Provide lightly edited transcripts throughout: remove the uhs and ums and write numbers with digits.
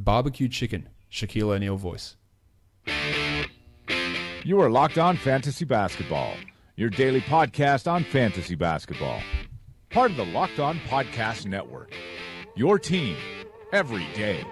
barbecue chicken, Shaquille O'Neal voice. You are Locked On Fantasy Basketball, your daily podcast on fantasy basketball. Part of the Locked On Podcast Network, your team every day.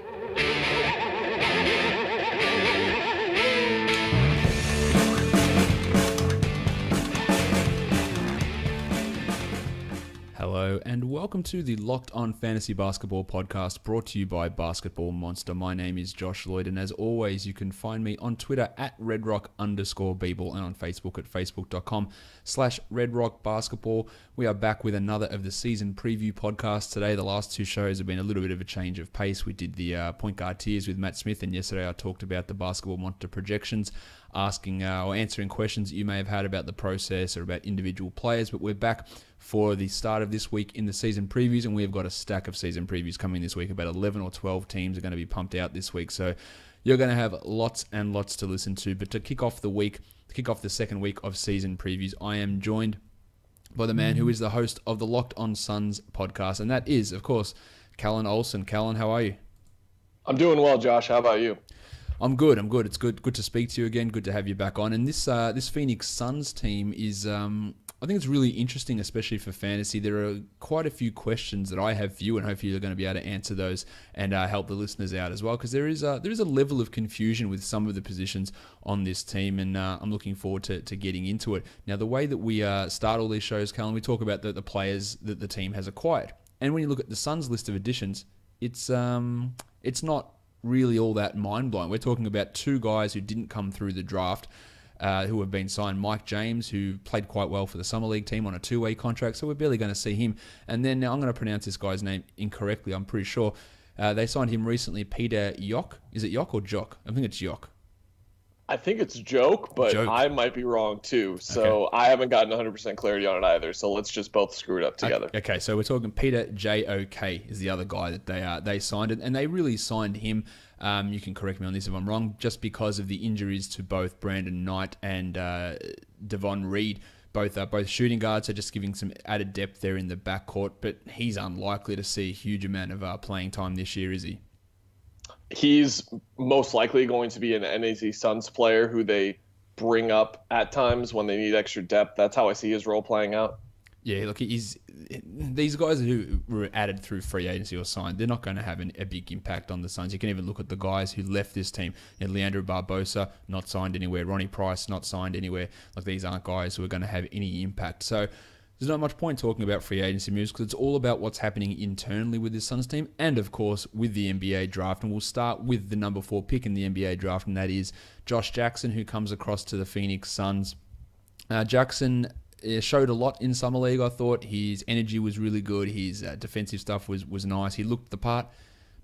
Hello and welcome to the Locked On Fantasy Basketball podcast brought to you by Basketball Monster. My name is Josh Lloyd, and as always, you can find me on Twitter at redrock_Beeble and on Facebook at facebook.com/redrockbasketball. We are back with another of the season preview podcasts today. The last two shows have been a little bit of a change of pace. We did the point guard tiers with Matt Smith, and yesterday I talked about the Basketball Monster projections, asking or answering questions that you may have had about the process or about individual players. But we're back for the start of this week in the season previews, and we've got a stack of season previews coming this week. About 11 or 12 teams are going to be pumped out this week, so you're going to have lots and lots to listen to. But to kick off the week, to kick off the second week of season previews, I am joined by the man who is the host of the Locked On Suns podcast, and that is, of course, Kellan Olson. Kellan, how are you? I'm doing well, Josh. How about you? I'm good. It's good to speak to you again. Good to have you back on. And this Phoenix Suns team is, I think it's really interesting, especially for fantasy. There are quite a few questions that I have for you, and hopefully you're going to be able to answer those and help the listeners out as well, because there is a level of confusion with some of the positions on this team, and I'm looking forward to getting into it. Now, the way that we start all these shows, Callan, we talk about the players that the team has acquired, and when you look at the Suns' list of additions, it's not really all that mind-blowing. We're talking about two guys who didn't come through the draft, who have been signed. Mike James, who played quite well for the Summer League team on a two-way contract, so we're barely going to see him. And then, now I'm going to pronounce this guy's name incorrectly, I'm pretty sure. They signed him recently, Peter Yok. Is it Yok or Jock? I think it's Yok. I think it's Joke, but I might be wrong too. So okay. I haven't gotten 100% clarity on it either. So let's just both screw it up together. Okay, so we're talking Peter Jok is the other guy that they signed, and they really signed him. You can correct me on this if I'm wrong, just because of the injuries to both Brandon Knight and Devon Reed, both shooting guards, so just giving some added depth there in the backcourt. But he's unlikely to see a huge amount of playing time this year, is he? He's most likely going to be an NAZ Suns player who they bring up at times when they need extra depth. That's how I see his role playing out. Yeah, look, these guys who were added through free agency or signed, they're not going to have a big impact on the Suns. You can even look at the guys who left this team. Leandro Barbosa, not signed anywhere. Ronnie Price, not signed anywhere. Like, these aren't guys who are going to have any impact. So there's not much point talking about free agency moves, because it's all about what's happening internally with this Suns team and, of course, with the NBA draft. And we'll start with the number 4 pick in the NBA draft, and that is Josh Jackson, who comes across to the Phoenix Suns. Jackson showed a lot in Summer League, I thought. His energy was really good. His defensive stuff was nice. He looked the part.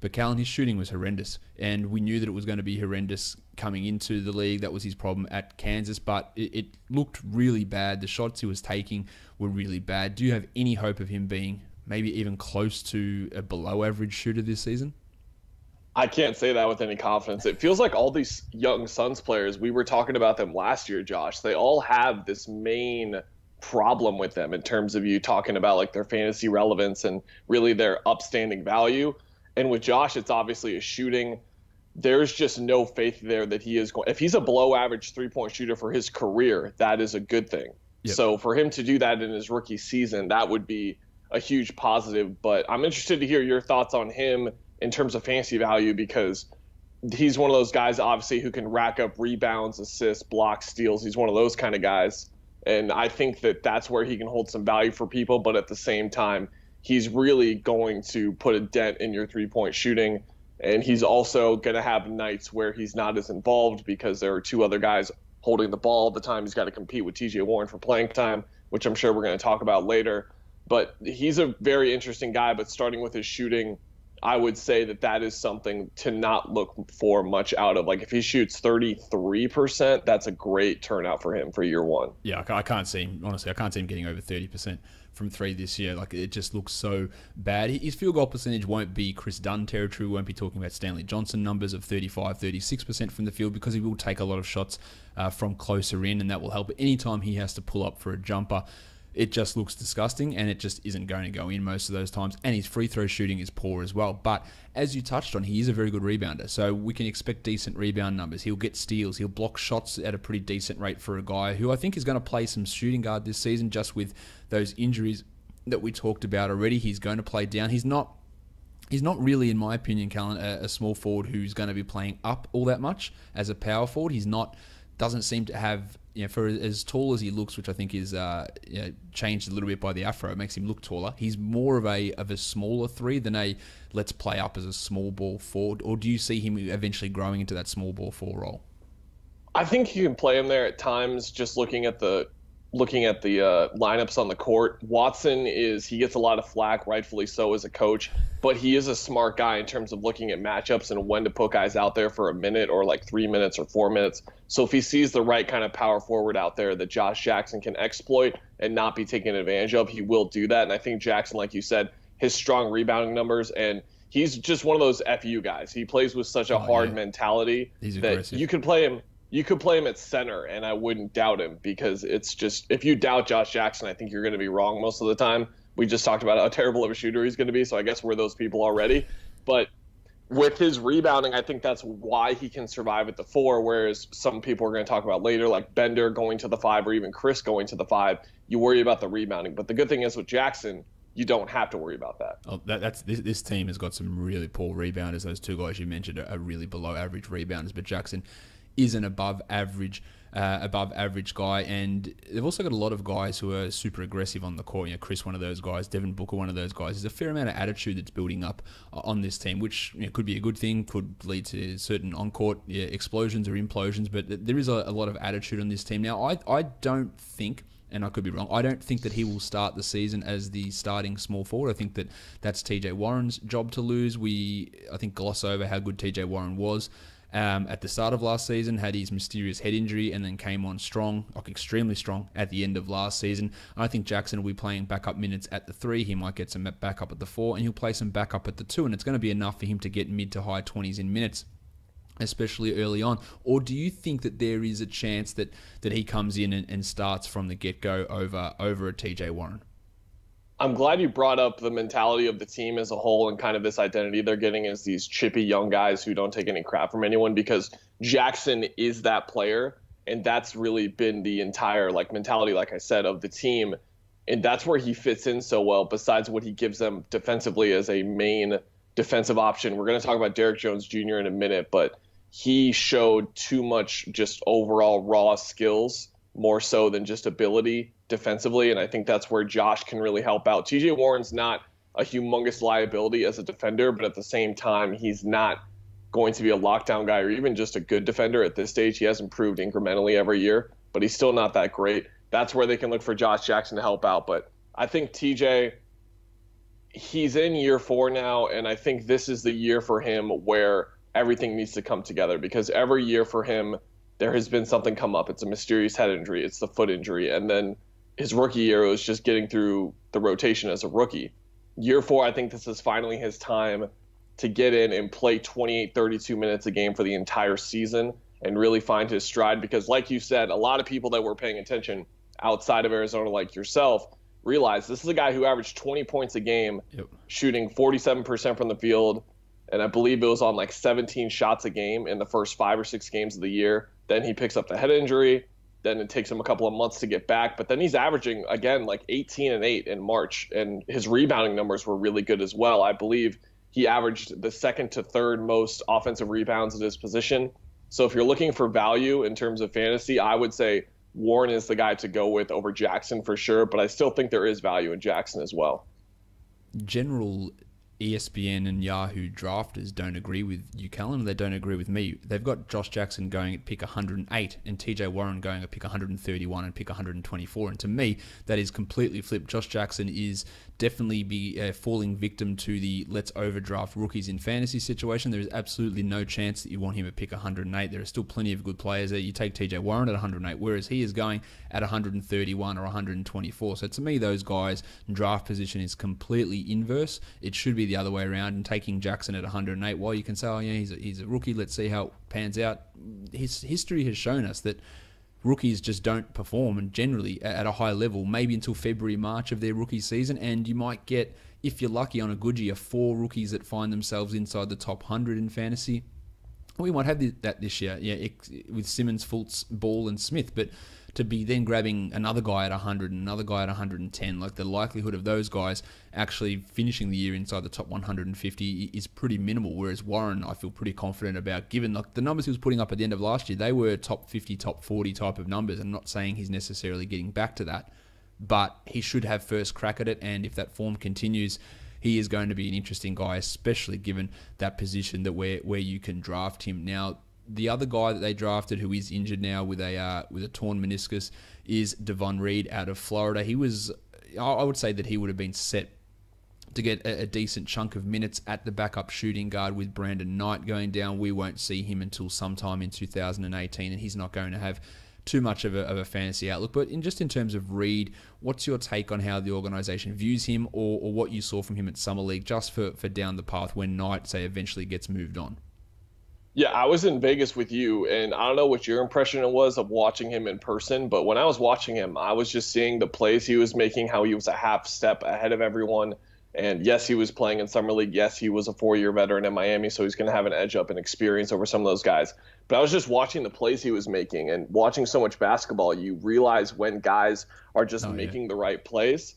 But Callan, his shooting was horrendous, and we knew that it was going to be horrendous coming into the league. That was his problem at Kansas, but it looked really bad. The shots he was taking were really bad. Do you have any hope of him being maybe even close to a below-average shooter this season? I can't say that with any confidence. It feels like all these young Suns players, we were talking about them last year, Josh, they all have this main problem with them in terms of you talking about like their fantasy relevance and really their upstanding value. And with Josh, it's obviously a shooting. There's just no faith there that he is going. If he's a below average 3-point shooter for his career, that is a good thing. Yep. So for him to do that in his rookie season, that would be a huge positive. But I'm interested to hear your thoughts on him in terms of fantasy value, because he's one of those guys, obviously, who can rack up rebounds, assists, blocks, steals. He's one of those kind of guys. And I think that that's where he can hold some value for people. But at the same time, he's really going to put a dent in your 3-point shooting. And he's also going to have nights where he's not as involved because there are two other guys holding the ball all the time. He's got to compete with TJ Warren for playing time, which I'm sure we're going to talk about later. But he's a very interesting guy. But starting with his shooting, I would say that is something to not look for much out of. Like, if he shoots 33%, that's a great turnout for him for year one. Yeah, I can't see him, honestly, I can't see him getting over 30% from 3 this year. Like, it just looks so bad. His field goal percentage won't be Chris Dunn territory. We won't be talking about Stanley Johnson numbers of 35, 36% from the field, because he will take a lot of shots from closer in, and that will help anytime he has to pull up for a jumper. it just looks disgusting, and it just isn't going to go in most of those times. And his free throw shooting is poor as well. But as you touched on, he is a very good rebounder, so we can expect decent rebound numbers. He'll get steals. He'll block shots at a pretty decent rate for a guy who I think is going to play some shooting guard this season, just with those injuries that we talked about already. He's going to play down. He's not really, in my opinion, Kellan, a small forward who's going to be playing up all that much as a power forward. Doesn't seem to have, for as tall as he looks, which I think is changed a little bit by the afro, it makes him look taller. He's more of a smaller three than a let's play up as a small ball forward. Or do you see him eventually growing into that small ball four role? I think you can play him there at times. Just looking at the lineups on the court, Watson he gets a lot of flack, rightfully so, as a coach, but he is a smart guy in terms of looking at matchups and when to put guys out there for a minute or like 3 minutes or 4 minutes. So if he sees the right kind of power forward out there that Josh Jackson can exploit and not be taken advantage of, he will do that. And I think Jackson, like you said, his strong rebounding numbers, and he's just one of those FU guys. He plays with such a hard mentality that you could play him. You could play him at center, and I wouldn't doubt him, because it's just, if you doubt Josh Jackson, I think you're going to be wrong most of the time. We just talked about how terrible of a shooter he's going to be, so I guess we're those people already. But with his rebounding, I think that's why he can survive at the 4, whereas some people are going to talk about later, like Bender going to the 5 or even Chris going to the 5, you worry about the rebounding. But the good thing is with Jackson, you don't have to worry about that. Oh, this team has got some really poor rebounders. Those two guys you mentioned are really below average rebounders, but Jackson is an above average guy, and they've also got a lot of guys who are super aggressive on the court. Chris, one of those guys, Devin Booker, one of those guys. There's a fair amount of attitude that's building up on this team, which could be a good thing, could lead to certain on-court explosions or implosions, but there is a lot of attitude on this team. Now, I don't think, and I could be wrong, I don't think that he will start the season as the starting small forward. I think that's TJ Warren's job to lose. I think gloss over how good TJ Warren was at the start of last season, had his mysterious head injury, and then came on strong, like extremely strong, at the end of last season. I think Jackson will be playing backup minutes at the 3. He might get some backup at the 4, and he'll play some backup at the 2, and it's going to be enough for him to get mid to high 20s in minutes, especially early on. Or do you think that there is a chance that he comes in and starts from the get-go over a TJ Warren? I'm glad you brought up the mentality of the team as a whole and kind of this identity they're getting as these chippy young guys who don't take any crap from anyone, because Jackson is that player, and that's really been the entire mentality, like I said, of the team. And that's where he fits in so well, besides what he gives them defensively as a main defensive option. We're going to talk about Erik Jones Jr. in a minute, but he showed too much just overall raw skills, more so than just ability defensively, and I think that's where Josh can really help out. TJ Warren's not a humongous liability as a defender, but at the same time, he's not going to be a lockdown guy or even just a good defender at this stage. He has improved incrementally every year, but he's still not that great. That's where they can look for Josh Jackson to help out. But I think TJ, he's in year 4 now, and I think this is the year for him where everything needs to come together, because every year for him, there has been something come up. It's a mysterious head injury. It's the foot injury. And then his rookie year was just getting through the rotation as a rookie. Year 4, I think this is finally his time to get in and play 28, 32 minutes a game for the entire season and really find his stride. Because like you said, a lot of people that were paying attention outside of Arizona, like yourself, realize this is a guy who averaged 20 points a game, shooting 47% from the field. And I believe it was on 17 shots a game in the first 5 or 6 games of the year. Then he picks up the head injury. Then it takes him a couple of months to get back. But then he's averaging, again, 18 and 8 in March. And his rebounding numbers were really good as well. I believe he averaged the second to third most offensive rebounds at his position. So if you're looking for value in terms of fantasy, I would say Warren is the guy to go with over Jackson for sure. But I still think there is value in Jackson as well. General ESPN and Yahoo drafters don't agree with you, Kellan. They don't agree with me. They've got Josh Jackson going at pick 108 and TJ Warren going at pick 131 and pick 124. And to me, that is completely flipped. Josh Jackson is definitely falling victim to the let's overdraft rookies in fantasy situation. There is absolutely no chance that you want him at pick 108. There are still plenty of good players there. You take TJ Warren at 108, whereas he is going at 131 or 124. So to me, those guys' draft position is completely inverse. It should be the other way around, and taking Jackson at 108, while you can say, oh yeah, he's a rookie, let's see how it pans out. His history has shown us that rookies just don't perform, and generally at a high level, maybe until February, March of their rookie season, and you might get, if you're lucky on a good year, 4 rookies that find themselves inside the top 100 in fantasy. We might have that this year, with Simmons, Fultz, Ball, and Smith, but to be then grabbing another guy at 100 and another guy at 110, like the likelihood of those guys actually finishing the year inside the top 150 is pretty minimal, whereas Warren, I feel pretty confident about, given the numbers he was putting up at the end of last year. They were top 50, top 40 type of numbers. I'm not saying he's necessarily getting back to that, but he should have first crack at it, and if that form continues, he is going to be an interesting guy, especially given that position that where you can draft him. Now, the other guy that they drafted who is injured now with a torn meniscus is Devon Reed out of Florida. I would say that he would have been set to get a decent chunk of minutes at the backup shooting guard with Brandon Knight going down. We won't see him until sometime in 2018, and he's not going to have too much of a fantasy outlook. But in terms of Reed, what's your take on how the organisation views him, or what you saw from him at Summer League, just for down the path when Knight, say, eventually gets moved on? Yeah, I was in Vegas with you, and I don't know what your impression was of watching him in person, but when I was watching him, I was just seeing the plays he was making, how he was a half step ahead of everyone. And yes, he was playing in Summer League. Yes, he was a 4-year veteran in Miami, so he's going to have an edge up in experience over some of those guys. But I was just watching the plays he was making, and watching so much basketball, you realize when guys are just making the right plays.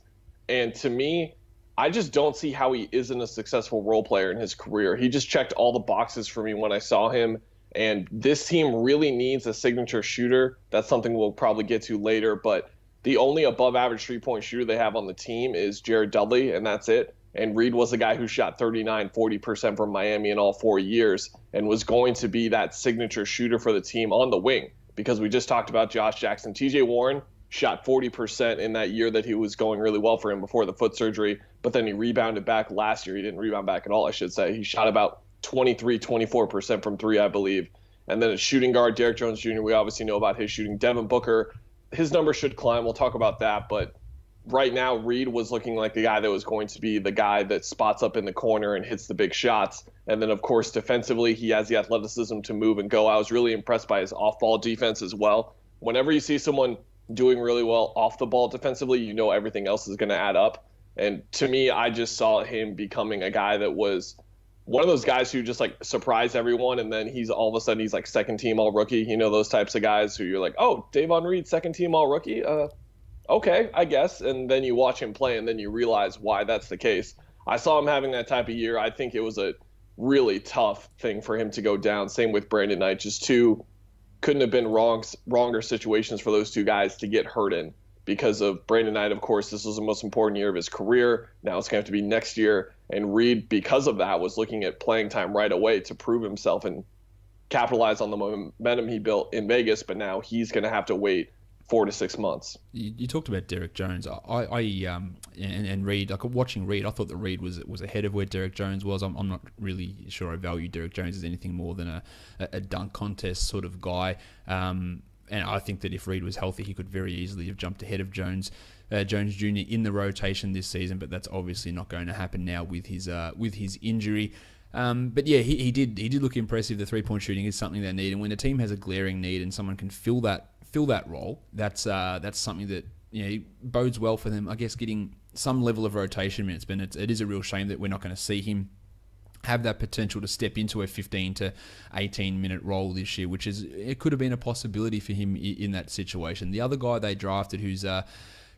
And to me, I just don't see how he isn't a successful role player in his career. He just checked all the boxes for me when I saw him. And this team really needs a signature shooter. That's something we'll probably get to later. But the only above average 3-point shooter they have on the team is Jared Dudley, and that's it. And Reed was a guy who shot 39-40% from Miami in all 4 years and was going to be that signature shooter for the team on the wing, because we just talked about Josh Jackson. TJ Warren shot 40% in that year that he was going really well for him before the foot surgery, but then he rebounded back last year. He didn't rebound back at all, I should say. He shot about 24% from 3, I believe. And then a shooting guard, Erik Jones Jr., we obviously know about his shooting. Devin Booker, his numbers should climb. We'll talk about that. But right now, Reed was looking like the guy that was going to be the guy that spots up in the corner and hits the big shots. And then, of course, defensively, he has the athleticism to move and go. I was really impressed by his off-ball defense as well. Whenever you see someone doing really well off the ball defensively, you know everything else is going to add up. And to me, I just saw him becoming a guy that was one of those guys who just like surprised everyone, and then he's all of a sudden he's like second team all rookie. You know, those types of guys who you're like, oh, Davon Reed, second team all rookie. Okay, I guess. And then you watch him play, and then you realize why that's the case. I saw him having that type of year. I think it was a really tough thing for him to go down. Same with Brandon Knight. Just couldn't have been wronger situations for those two guys to get hurt in. Because of Brandon Knight, of course, this was the most important year of his career. Now it's going to have to be next year. And Reed, because of that, was looking at playing time right away to prove himself and capitalize on the momentum he built in Vegas. But now he's going to have to wait 4 to 6 months. You talked about Derek Jones. And Reed, like watching Reed, I thought that Reed was ahead of where Derek Jones was. I'm not really sure I value Derek Jones as anything more than a dunk contest sort of guy. And I think that if Reed was healthy, he could very easily have jumped ahead of Jones Jr. in the rotation this season. But that's obviously not going to happen now with his injury. But yeah, he did look impressive. The 3-point shooting is something they need, and when a team has a glaring need and someone can fill that role, that's something that bodes well for them. I guess getting some level of rotation minutes, but it is a real shame that we're not going to see him have that potential to step into a 15 to 18 minute role this year, which it could have been a possibility for him in that situation. The other guy they drafted who's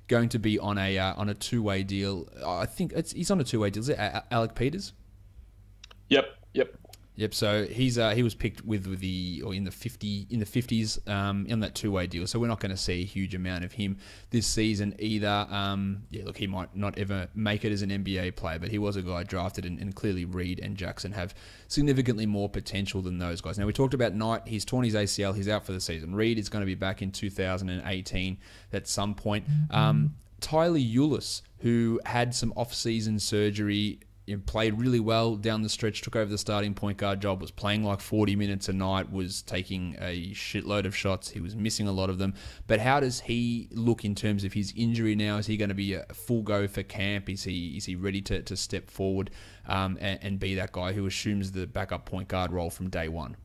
going to be on a 2-way deal, I think he's on a 2-way deal. Is it Alec Peters? Yep. So he was picked in the 50s in that 2-way deal. So we're not going to see a huge amount of him this season either. Look, he might not ever make it as an NBA player, but he was a guy drafted, and clearly Reed and Jackson have significantly more potential than those guys. Now we talked about Knight. He's torn his ACL. He's out for the season. Reed is going to be back in 2018 at some point. Tyler Ulis, who had some off-season surgery, played really well down the stretch, took over the starting point guard job, was playing like 40 minutes a night, was taking a shitload of shots. He was missing a lot of them. But how does he look in terms of his injury now? Is he going to be a full go for camp? Is he ready to step forward and be that guy who assumes the backup point guard role from day one?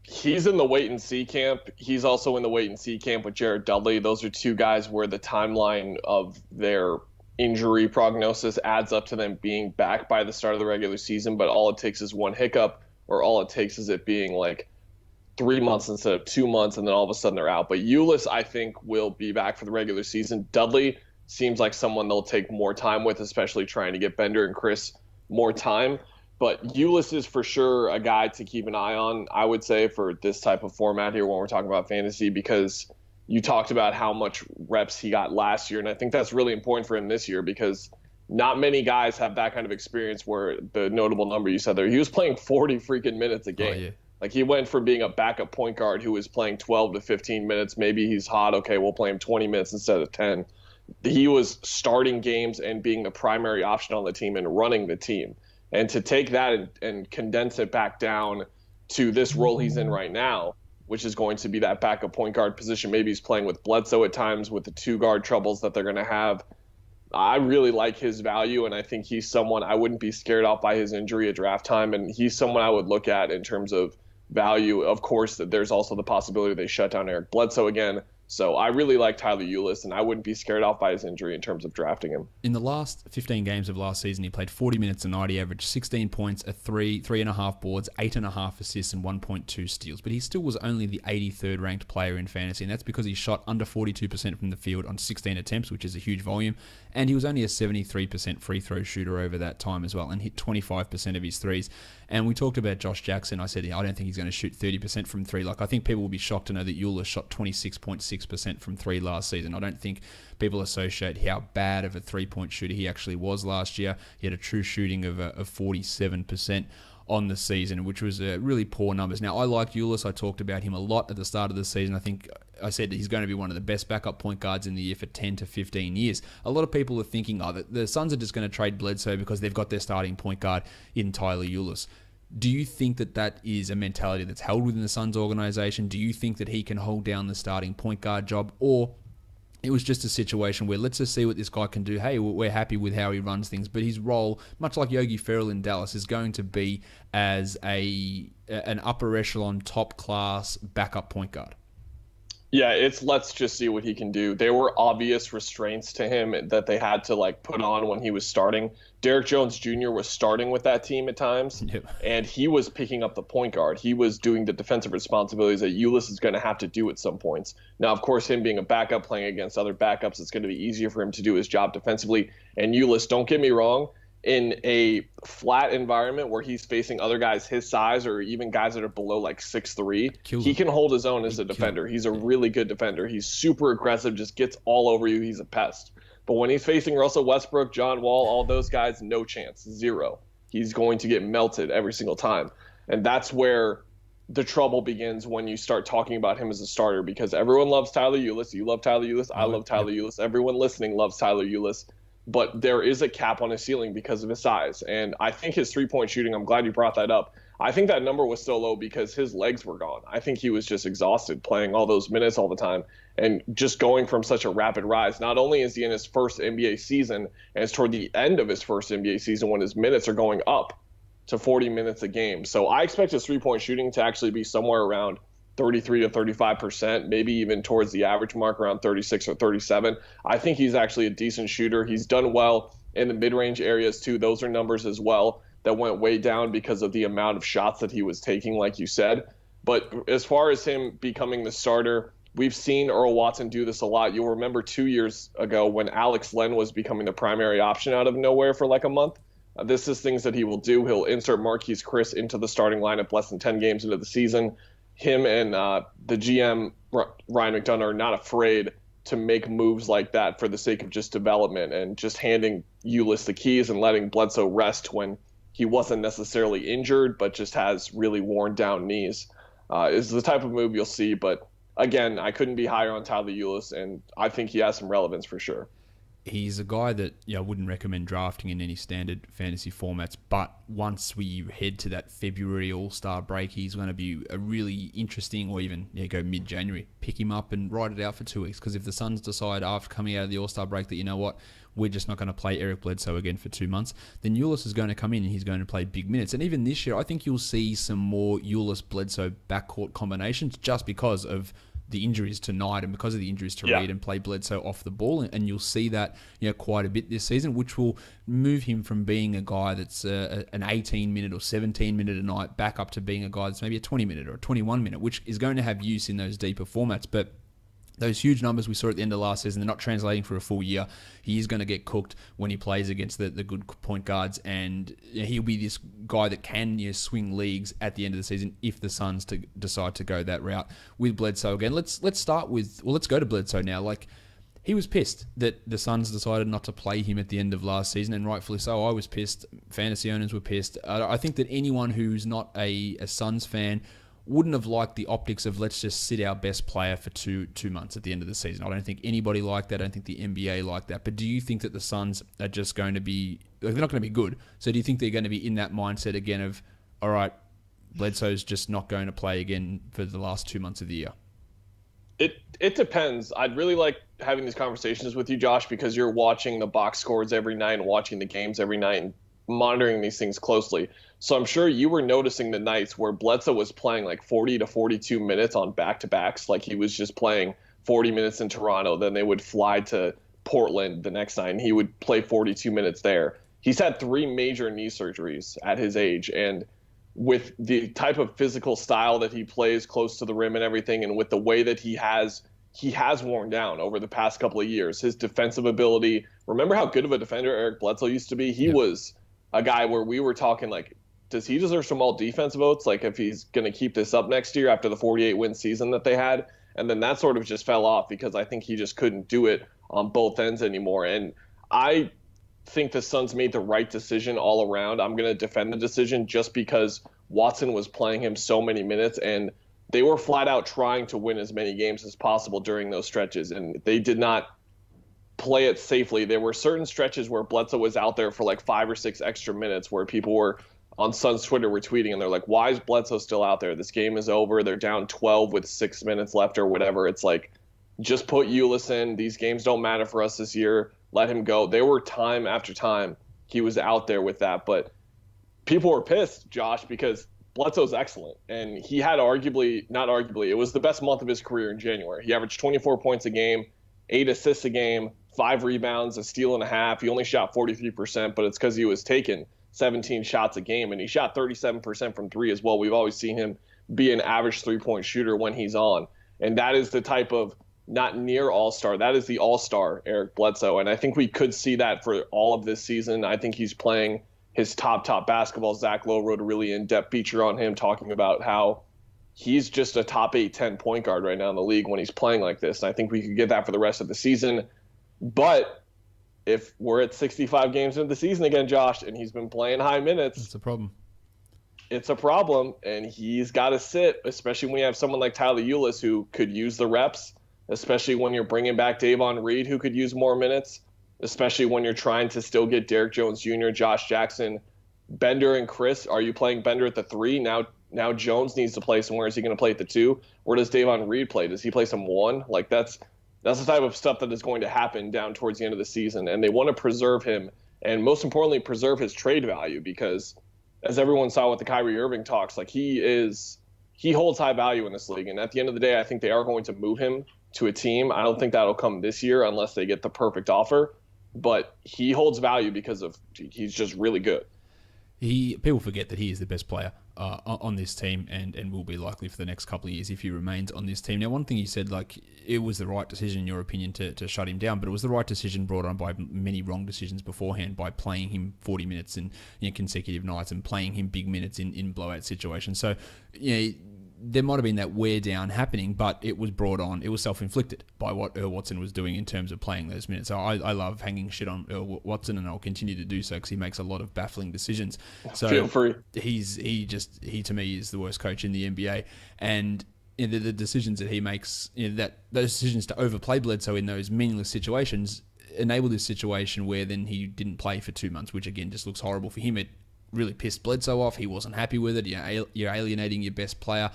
He's in the wait and see camp. He's also in the wait and see camp with Jared Dudley. Those are two guys where the timeline of their injury prognosis adds up to them being back by the start of the regular season, but all it takes is one hiccup, or all it takes is it being like 3 months instead of 2 months, and then all of a sudden they're out. But Ulis, I think, will be back for the regular season. Dudley seems like someone they'll take more time with, especially trying to get Bender and Chris more time. But Ulis is for sure a guy to keep an eye on, I would say, for this type of format here when we're talking about fantasy, because you talked about how much reps he got last year. And I think that's really important for him this year, because not many guys have that kind of experience where the notable number you said there, he was playing 40 freaking minutes a game. Oh, yeah. Like, he went from being a backup point guard who was playing 12 to 15 minutes. Maybe he's hot. Okay, we'll play him 20 minutes instead of 10. He was starting games and being the primary option on the team and running the team. And to take that and condense it back down to this role he's in right now, which is going to be that backup point guard position. Maybe he's playing with Bledsoe at times with the two guard troubles that they're going to have. I really like his value, and I think he's someone I wouldn't be scared off by his injury at draft time, and he's someone I would look at in terms of value. Of course, that there's also the possibility they shut down Eric Bledsoe again. So I really like Tyler Ulis, and I wouldn't be scared off by his injury in terms of drafting him. In the last 15 games of last season, he played 40 minutes a night. He averaged 16 points, 3.5 boards, 8.5 assists, and 1.2 steals. But he still was only the 83rd ranked player in fantasy, and that's because he shot under 42% from the field on 16 attempts, which is a huge volume. And he was only a 73% free throw shooter over that time as well, and hit 25% of his threes. And we talked about Josh Jackson. I said, I don't think he's going to shoot 30% from three. Like, I think people will be shocked to know that Ulis shot 26.6% from three last season. I don't think people associate how bad of a three-point shooter he actually was last year. He had a true shooting of 47% on the season, which was really poor numbers. Now, I like Ulis. I talked about him a lot at the start of the season. I think I said that he's going to be one of the best backup point guards in the year for 10 to 15 years. A lot of people are thinking, the Suns are just going to trade Bledsoe because they've got their starting point guard in Tyler Ulis. Do you think that that is a mentality that's held within the Suns organization? Do you think that he can hold down the starting point guard job? Or it was just a situation where let's just see what this guy can do. Hey, we're happy with how he runs things, but his role, much like Yogi Ferrell in Dallas, is going to be as an upper echelon, top class backup point guard. Yeah, it's let's just see what he can do. There were obvious restraints to him that they had to put on when he was starting. Erik Jones Jr. was starting with that team at times, and he was picking up the point guard. He was doing the defensive responsibilities that Ulis is going to have to do at some points. Now, of course, him being a backup playing against other backups, it's going to be easier for him to do his job defensively. And Ulis, don't get me wrong, in a flat environment where he's facing other guys his size or even guys that are below 6'3", he can hold his own as a defender. He's a really good defender. He's super aggressive, just gets all over you. He's a pest. But when he's facing Russell Westbrook, John Wall, all those guys, no chance, zero. He's going to get melted every single time. And that's where the trouble begins when you start talking about him as a starter, because everyone loves Tyler Ulis. You love Tyler Ulis. I love Tyler Ulis. Everyone listening loves Tyler Ulis. But there is a cap on his ceiling because of his size. And I think his three-point shooting, I'm glad you brought that up. I think that number was so low because his legs were gone. I think he was just exhausted playing all those minutes all the time and just going from such a rapid rise. Not only is he in his first NBA season, and it's toward the end of his first NBA season when his minutes are going up to 40 minutes a game. So I expect his three-point shooting to actually be somewhere around 33 to 35%, maybe even towards the average mark around 36 or 37. I think he's actually a decent shooter. He's done well in the mid-range areas too. Those are numbers as well that went way down because of the amount of shots that he was taking, like you said. But as far as him becoming the starter, we've seen Earl Watson do this a lot. You'll remember 2 years ago when Alex Len was becoming the primary option out of nowhere for a month. This is things that he will do. He'll insert Marquise Chris into the starting lineup less than 10 games into the season. Him and the GM, Ryan McDonough, are not afraid to make moves like that for the sake of just development and just handing Ulis the keys and letting Bledsoe rest when he wasn't necessarily injured but just has really worn down knees is the type of move you'll see. But again, I couldn't be higher on Tyler Ulis, and I think he has some relevance for sure. he's a guy that I wouldn't recommend drafting in any standard fantasy formats, but once we head to that February All-Star break, he's going to be a really interesting, or even go mid-January, pick him up and ride it out for 2 weeks, because if the Suns decide after coming out of the All-Star break that, you know what, we're just not going to play Eric Bledsoe again for 2 months, then Ulis is going to come in and he's going to play big minutes. And even this year, I think you'll see some more Ulis-Bledsoe backcourt combinations just because of the injuries to Knight and because of the injuries to Reed, and play Bledsoe off the ball. And you'll see that quite a bit this season, which will move him from being a guy that's an 18-minute or 17-minute a night back up to being a guy that's maybe a 20-minute or a 21-minute, which is going to have use in those deeper formats. But those huge numbers we saw at the end of last season, they're not translating for a full year. He is going to get cooked when he plays against the good point guards, and he'll be this guy that can swing leagues at the end of the season if the Suns decide to go that route with Bledsoe again. Let's go to Bledsoe now. Like, he was pissed that the Suns decided not to play him at the end of last season, and rightfully so. I was pissed. Fantasy owners were pissed. I think that anyone who's not a Suns fan wouldn't have liked the optics of let's just sit our best player for two months at the end of the season. I don't think anybody liked that. I don't think the NBA liked that. But do you think that the Suns are just going to be... they're not going to be good. So do you think they're going to be in that mindset again of, all right, Bledsoe's just not going to play again for the last 2 months of the year? It depends. I'd really like having these conversations with you, Josh, because you're watching the box scores every night and watching the games every night and monitoring these things closely. So I'm sure you were noticing the nights where Bledsoe was playing like 40 to 42 minutes on back-to-backs, like he was just playing 40 minutes in Toronto, then they would fly to Portland the next night and he would play 42 minutes there. He's had 3 major knee surgeries at his age, and with the type of physical style that he plays close to the rim and everything, and with the way that he has worn down over the past couple of years. His defensive ability, remember how good of a defender Eric Bledsoe used to be? He was a guy where we were talking like, does he deserve some all defense votes? Like, if he's going to keep this up next year after the 48-win season that they had. And then that sort of just fell off because I think he just couldn't do it on both ends anymore. And I think the Suns made the right decision all around. I'm going to defend the decision just because Watson was playing him so many minutes, and they were flat out trying to win as many games as possible during those stretches, and they did not play it safely. There were certain stretches where Bledsoe was out there for like 5 or 6 extra minutes where people were on Suns Twitter were tweeting, and they're like, why is Bledsoe still out there? This game is over. They're down 12 with 6 minutes left or whatever. It's like, just put Ulis in. These games don't matter for us this year. Let him go. There were time after time he was out there with that, but people were pissed, Josh, because Bledsoe's excellent. And he had it was the best month of his career in January. He averaged 24 points a game, 8 assists a game, 5 rebounds, a steal and a half. He only shot 43%, but it's because he was taking 17 shots a game, and he shot 37% from 3 as well. We've always seen him be an average 3-point shooter when he's on. And that is the type of not near all-star. That is the all-star Eric Bledsoe. And I think we could see that for all of this season. I think he's playing his top basketball. Zach Lowe wrote a really in-depth feature on him talking about how he's just a top 8-10 point guard right now in the league when he's playing like this. And I think we could get that for the rest of the season. But if we're at 65 games into the season again, Josh, and he's been playing high minutes, it's a problem. It's a problem, and he's got to sit, especially when you have someone like Tyler Ulis who could use the reps, especially when you're bringing back Davon Reed who could use more minutes, especially when you're trying to still get Erik Jones Jr., Josh Jackson, Bender, and Chris. Are you playing Bender at the 3? Now Jones needs to play somewhere. Is he going to play at the 2? Where does Davon Reed play? Does he play some 1? Like, that's the type of stuff that is going to happen down towards the end of the season. And they want to preserve him and, most importantly, preserve his trade value because, as everyone saw with the Kyrie Irving talks, like he holds high value in this league. And at the end of the day, I think they are going to move him to a team. I don't think that'll come this year unless they get the perfect offer. But he holds value because he's just really good. People forget that he is the best player on this team and will be likely for the next couple of years if he remains on this team. Now, one thing you said, like, it was the right decision, in your opinion, to shut him down, but it was the right decision brought on by many wrong decisions beforehand by playing him 40 minutes in consecutive nights and playing him big minutes in blowout situations. So, there might have been that wear down happening, but it was brought on. It was self-inflicted by what Earl Watson was doing in terms of playing those minutes. So I love hanging shit on Earl Watson, and I'll continue to do so because he makes a lot of baffling decisions. So feel free. He to me is the worst coach in the NBA, and the decisions that he makes, those decisions to overplay Bledsoe in those meaningless situations, enabled this situation where then he didn't play for 2 months, which again just looks horrible for him. It really pissed Bledsoe off. He wasn't happy with it. You're alienating your best player.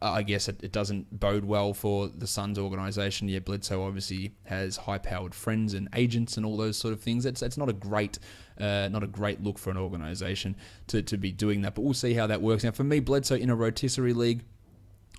I guess it doesn't bode well for the Suns organization. Yeah, Bledsoe obviously has high-powered friends and agents and all those sort of things. It's not a great look for an organization to be doing that. But we'll see how that works. Now, for me, Bledsoe in a rotisserie league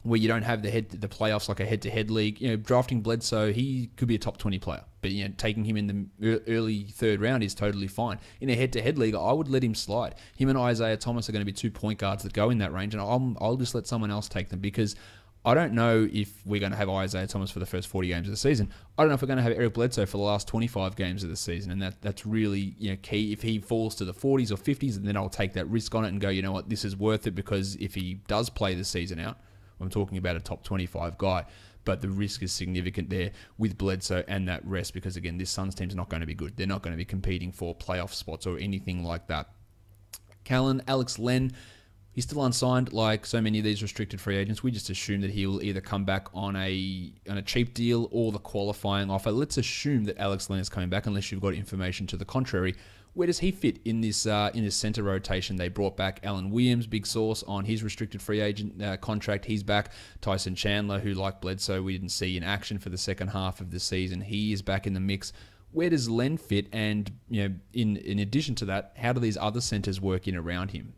where you don't have the playoffs like a head-to-head league, drafting Bledsoe, he could be a top 20 player. But taking him in the early third round is totally fine. In a head-to-head league, I would let him slide. Him and Isaiah Thomas are going to be 2 point guards that go in that range, and I'll just let someone else take them because I don't know if we're going to have Isaiah Thomas for the first 40 games of the season. I don't know if we're going to have Eric Bledsoe for the last 25 games of the season, and that's really key. If he falls to the 40s or 50s, then I'll take that risk on it and go, you know what, this is worth it because if he does play the season out, I'm talking about a top 25 guy, but the risk is significant there with Bledsoe and that rest because, again, this Suns team's not going to be good. They're not going to be competing for playoff spots or anything like that. Kellan, Alex Len, he's still unsigned like so many of these restricted free agents. We just assume that he will either come back on a cheap deal or the qualifying offer. Let's assume that Alex Len is coming back unless you've got information to the contrary. Where does he fit in this center rotation? They brought back Alan Williams, big source on his restricted free agent contract. He's back. Tyson Chandler, who like Bledsoe, we didn't see in action for the second half of the season. He is back in the mix. Where does Len fit? And in addition to that, how do these other centers work in around him?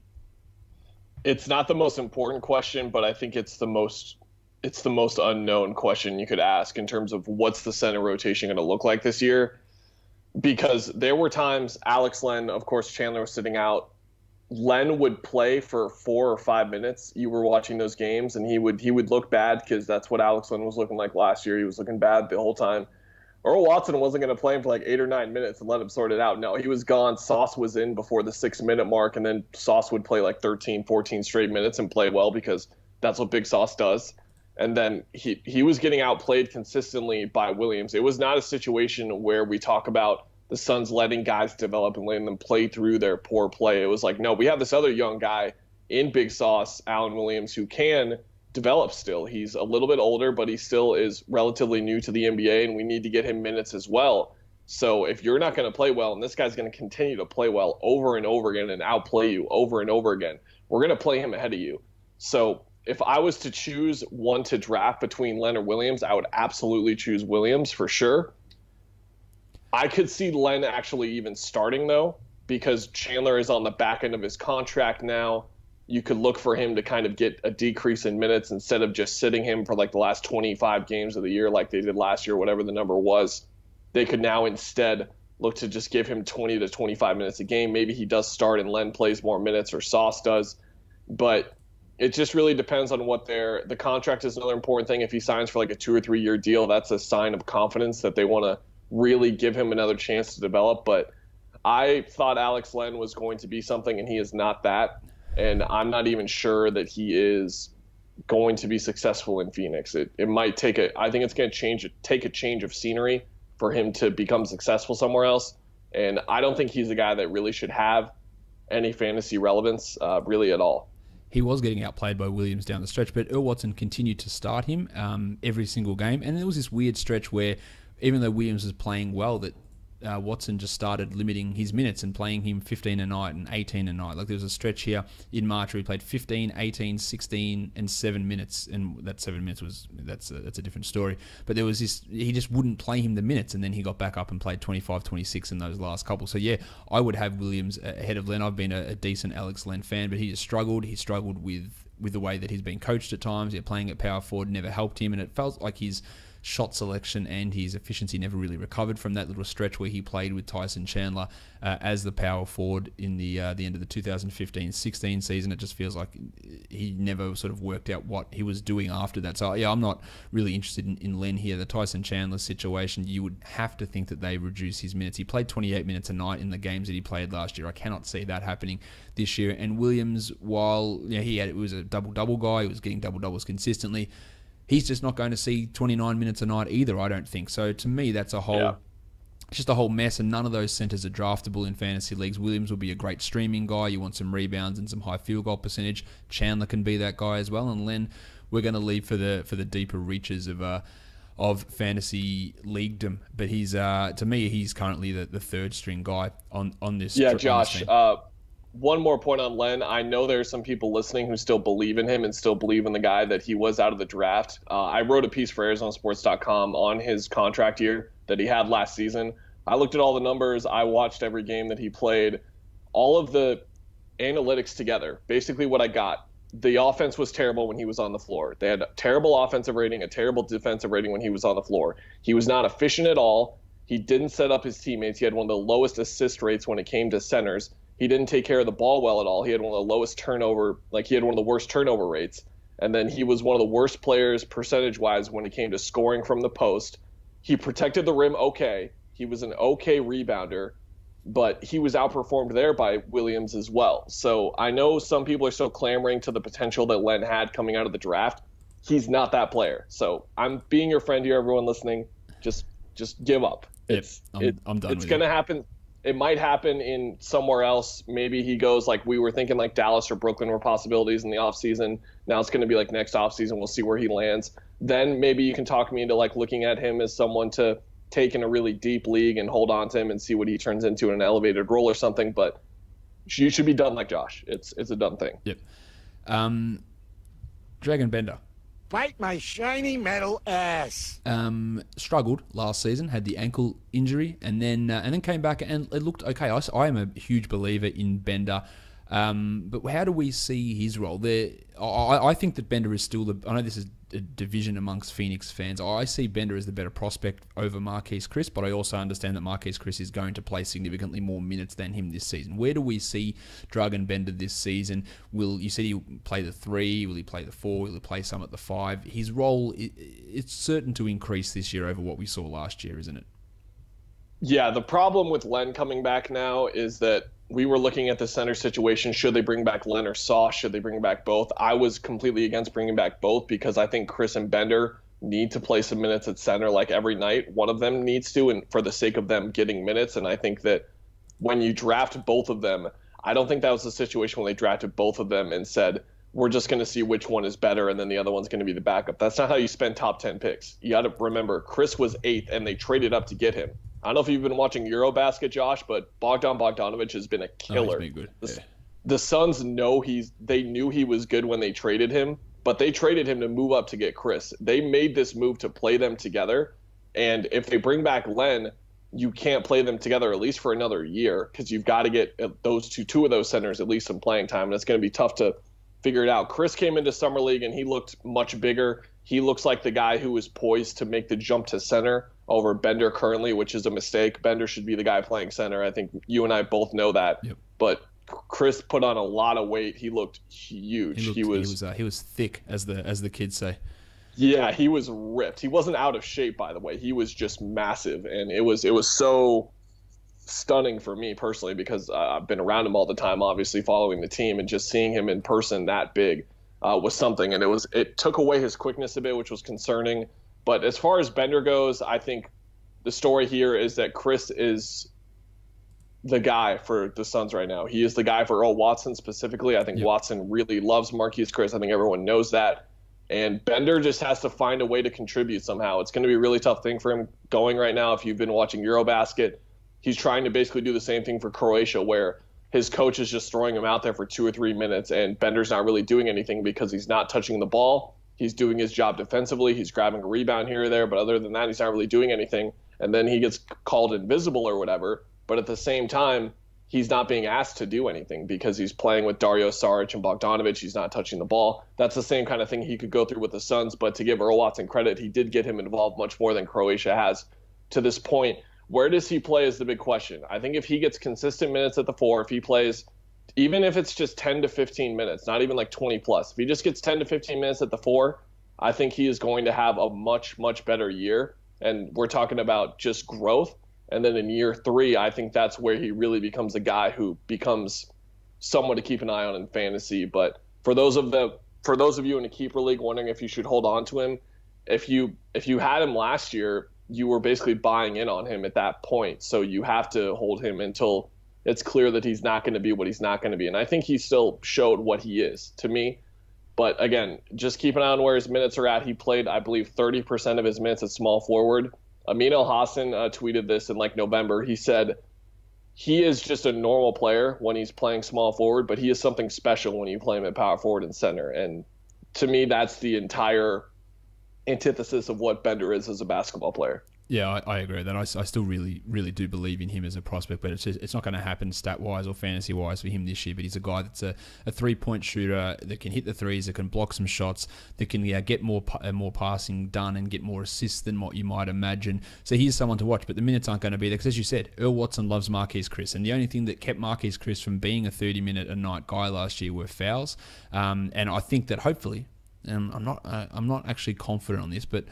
It's not the most important question, but I think it's the most unknown question you could ask in terms of what's the center rotation going to look like this year. Because there were times Alex Len, of course, Chandler was sitting out. Len would play for 4 or 5 minutes. You were watching those games, and he would look bad because that's what Alex Len was looking like last year. He was looking bad the whole time. Earl Watson wasn't going to play him for like 8 or 9 minutes and let him sort it out. No, he was gone. Sauce was in before the 6-minute mark, and then Sauce would play like 13, 14 straight minutes and play well because that's what Big Sauce does. And then he was getting outplayed consistently by Williams. It was not a situation where we talk about the Suns letting guys develop and letting them play through their poor play. It was like, no, we have this other young guy in Big Sauce, Alan Williams, who can develop still. He's a little bit older, but he still is relatively new to the NBA, and we need to get him minutes as well. So if you're not going to play well, and this guy's going to continue to play well over and over again and outplay you over and over again, we're going to play him ahead of you. So if I was to choose one to draft between Len or Williams, I would absolutely choose Williams for sure. I could see Len actually even starting, though, because Chandler is on the back end of his contract now. You could look for him to kind of get a decrease in minutes instead of just sitting him for like the last 25 games of the year like they did last year, whatever the number was. They could now instead look to just give him 20 to 25 minutes a game. Maybe he does start and Len plays more minutes, or Sauce does. But it just really depends on what the contract is another important thing. If he signs for like a 2 or 3 year deal, that's a sign of confidence that they want to really give him another chance to develop. But I thought Alex Len was going to be something, and he is not that. And I'm not even sure that he is going to be successful in Phoenix. It might take I think it's going to take a change of scenery for him to become successful somewhere else. And I don't think he's a guy that really should have any fantasy relevance really at all. He was getting outplayed by Williams down the stretch, but Earl Watson continued to start him every single game. And there was this weird stretch where even though Williams was playing well, that Watson just started limiting his minutes and playing him 15 a night and 18 a night. Like there was a stretch here in March where he played 15, 18, 16, and 7 minutes, and that 7 minutes that's a different story. But there was this, he just wouldn't play him the minutes, and then he got back up and played 25, 26 in those last couple. So yeah, I would have Williams ahead of Len. I've been a decent Alex Len fan, but he just struggled. He struggled with the way that he's been coached at times. Playing at power forward never helped him, and it felt like his shot selection and his efficiency never really recovered from that little stretch where he played with Tyson Chandler as the power forward in the end of the 2015-16 season. It just feels like he never sort of worked out what he was doing after that. So yeah, I'm not really interested in Len here. The Tyson Chandler situation, you would have to think that they reduce his minutes. He played 28 minutes a night in the games that he played last year. I cannot see that happening this year. And Williams, while it was a double-double guy, he was getting double-doubles consistently, he's just not going to see 29 minutes a night either, I don't think. So to me, that's just a whole mess, and none of those centers are draftable in fantasy leagues. Williams will be a great streaming guy. You want some rebounds and some high field goal percentage. Chandler can be that guy as well. And Len, we're going to leave for the deeper reaches of of fantasy leaguedom. But he's to me, he's currently the third string guy on this. Yeah, Josh. One more point on Len. I know there's some people listening who still believe in him and still believe in the guy that he was out of the draft. I wrote a piece for ArizonaSports.com on his contract year that he had last season. I looked at all the numbers. I watched every game that he played. All of the analytics together. Basically what I got. The offense was terrible when he was on the floor. They had a terrible offensive rating, a terrible defensive rating when he was on the floor. He was not efficient at all. He didn't set up his teammates. He had one of the lowest assist rates when it came to centers. He didn't take care of the ball well at all. He had one of the lowest he had one of the worst turnover rates. And then he was one of the worst players percentage-wise when it came to scoring from the post. He protected the rim okay. He was an okay rebounder, but he was outperformed there by Williams as well. So I know some people are still clamoring to the potential that Len had coming out of the draft. He's not that player. So I'm being your friend here, everyone listening. Just give up. I'm done. It's going to happen. It might happen in somewhere else. Maybe he goes like we were thinking, like Dallas or Brooklyn were possibilities in the offseason. Now it's going to be like next offseason. We'll see where he lands. Then maybe you can talk me into like looking at him as someone to take in a really deep league and hold on to him and see what he turns into in an elevated role or something. But you should be done like Josh. It's a done thing. Yep. Dragan Benda. Bite my shiny metal ass. Struggled last season, had the ankle injury, and then came back and it looked okay. I am a huge believer in Benda, but how do we see his role there? I think that Benda is still I know this is a division amongst Phoenix fans. I see Benda as the better prospect over Marquise Chris, but I also understand that Marquise Chris is going to play significantly more minutes than him this season. Where do we see Dragan Benda this season? You said he'll play the 3, will he play the 4, will he play some at the 5? His role, it's certain to increase this year over what we saw last year, isn't it? Yeah, the problem with Len coming back now is that we were looking at the center situation. Should they bring back Len or Sauce? Should they bring back both? I was completely against bringing back both because I think Chris and Bender need to play some minutes at center like every night. One of them needs to, and for the sake of them getting minutes. And I think that when you draft both of them, I don't think that was the situation when they drafted both of them and said, we're just going to see which one is better and then the other one's going to be the backup. That's not how you spend top 10 picks. You got to remember, Chris was 8th and they traded up to get him. I don't know if you've been watching Eurobasket, Josh, but Bogdanovic has been a killer. He's been good. Yeah. The Suns they knew he was good when they traded him, but they traded him to move up to get Chris. They made this move to play them together, and if they bring back Len, you can't play them together at least for another year because you've got to get those two of those centers at least some playing time, and it's going to be tough to figure it out. Chris came into Summer League, and he looked much bigger. He looks like the guy who is poised to make the jump to center over Bender currently, which is a mistake. Bender should be the guy playing center. I think you and I both know that. Yep. But Chris put on a lot of weight. He looked huge. He was thick, as the kids say. Yeah, he was ripped. He wasn't out of shape, by the way. He was just massive, and it was so stunning for me personally because I've been around him all the time, obviously following the team, and just seeing him in person that big was something. And it took away his quickness a bit, which was concerning. But as far as Bender goes, I think the story here is that Chris is the guy for the Suns right now. He is the guy for Earl Watson specifically. I think Watson really loves Marquise Chris. I think everyone knows that. And Bender just has to find a way to contribute somehow. It's going to be a really tough thing for him going right now. If you've been watching Eurobasket, he's trying to basically do the same thing for Croatia where his coach is just throwing him out there for 2 or 3 minutes and Bender's not really doing anything because he's not touching the ball. He's doing his job defensively. He's grabbing a rebound here or there, but other than that, he's not really doing anything. And then he gets called invisible or whatever. But at the same time, he's not being asked to do anything because he's playing with Dario Saric and Bogdanovic. He's not touching the ball. That's the same kind of thing he could go through with the Suns. But to give Earl Watson credit, he did get him involved much more than Croatia has to this point. Where does he play is the big question. I think if he gets consistent minutes at the 4, if he plays, even if it's just 10 to 15 minutes, not even like 20 plus, if he just gets 10 to 15 minutes at the 4, I think he is going to have a much, much better year. And we're talking about just growth. And then in year 3, I think that's where he really becomes a guy who becomes someone to keep an eye on in fantasy. But for those of you in a keeper league wondering if you should hold on to him, if you had him last year, you were basically buying in on him at that point. So you have to hold him until it's clear that he's not going to be what he's not going to be. And I think he still showed what he is to me. But again, just keep an eye on where his minutes are at. He played, I believe, 30% of his minutes at small forward. Amin El-Hassan tweeted this in like November. He said he is just a normal player when he's playing small forward, but he is something special when you play him at power forward and center. And to me, that's the entire antithesis of what Bender is as a basketball player. Yeah, I agree with that. I still really, really do believe in him as a prospect, but it's not going to happen stat-wise or fantasy-wise for him this year. But he's a guy that's a three-point shooter that can hit the threes, that can block some shots, that can get more passing done and get more assists than what you might imagine. So he's someone to watch, but the minutes aren't going to be there because, as you said, Earl Watson loves Marquise Chris, and the only thing that kept Marquise Chris from being a 30-minute-a-night guy last year were fouls. And I think that hopefully, I'm not actually confident on this, but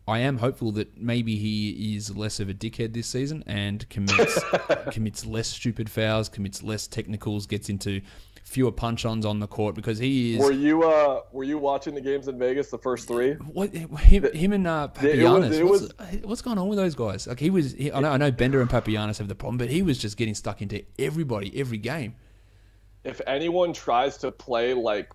I am hopeful that maybe he is less of a dickhead this season and commits less stupid fouls, commits less technicals, gets into fewer punch-ons on the court because he is. Were you watching the games in Vegas, the first three? What him and Papagiannis? What's going on with those guys? Like I know Bender and Papagiannis have the problem, but he was just getting stuck into everybody every game. If anyone tries to play like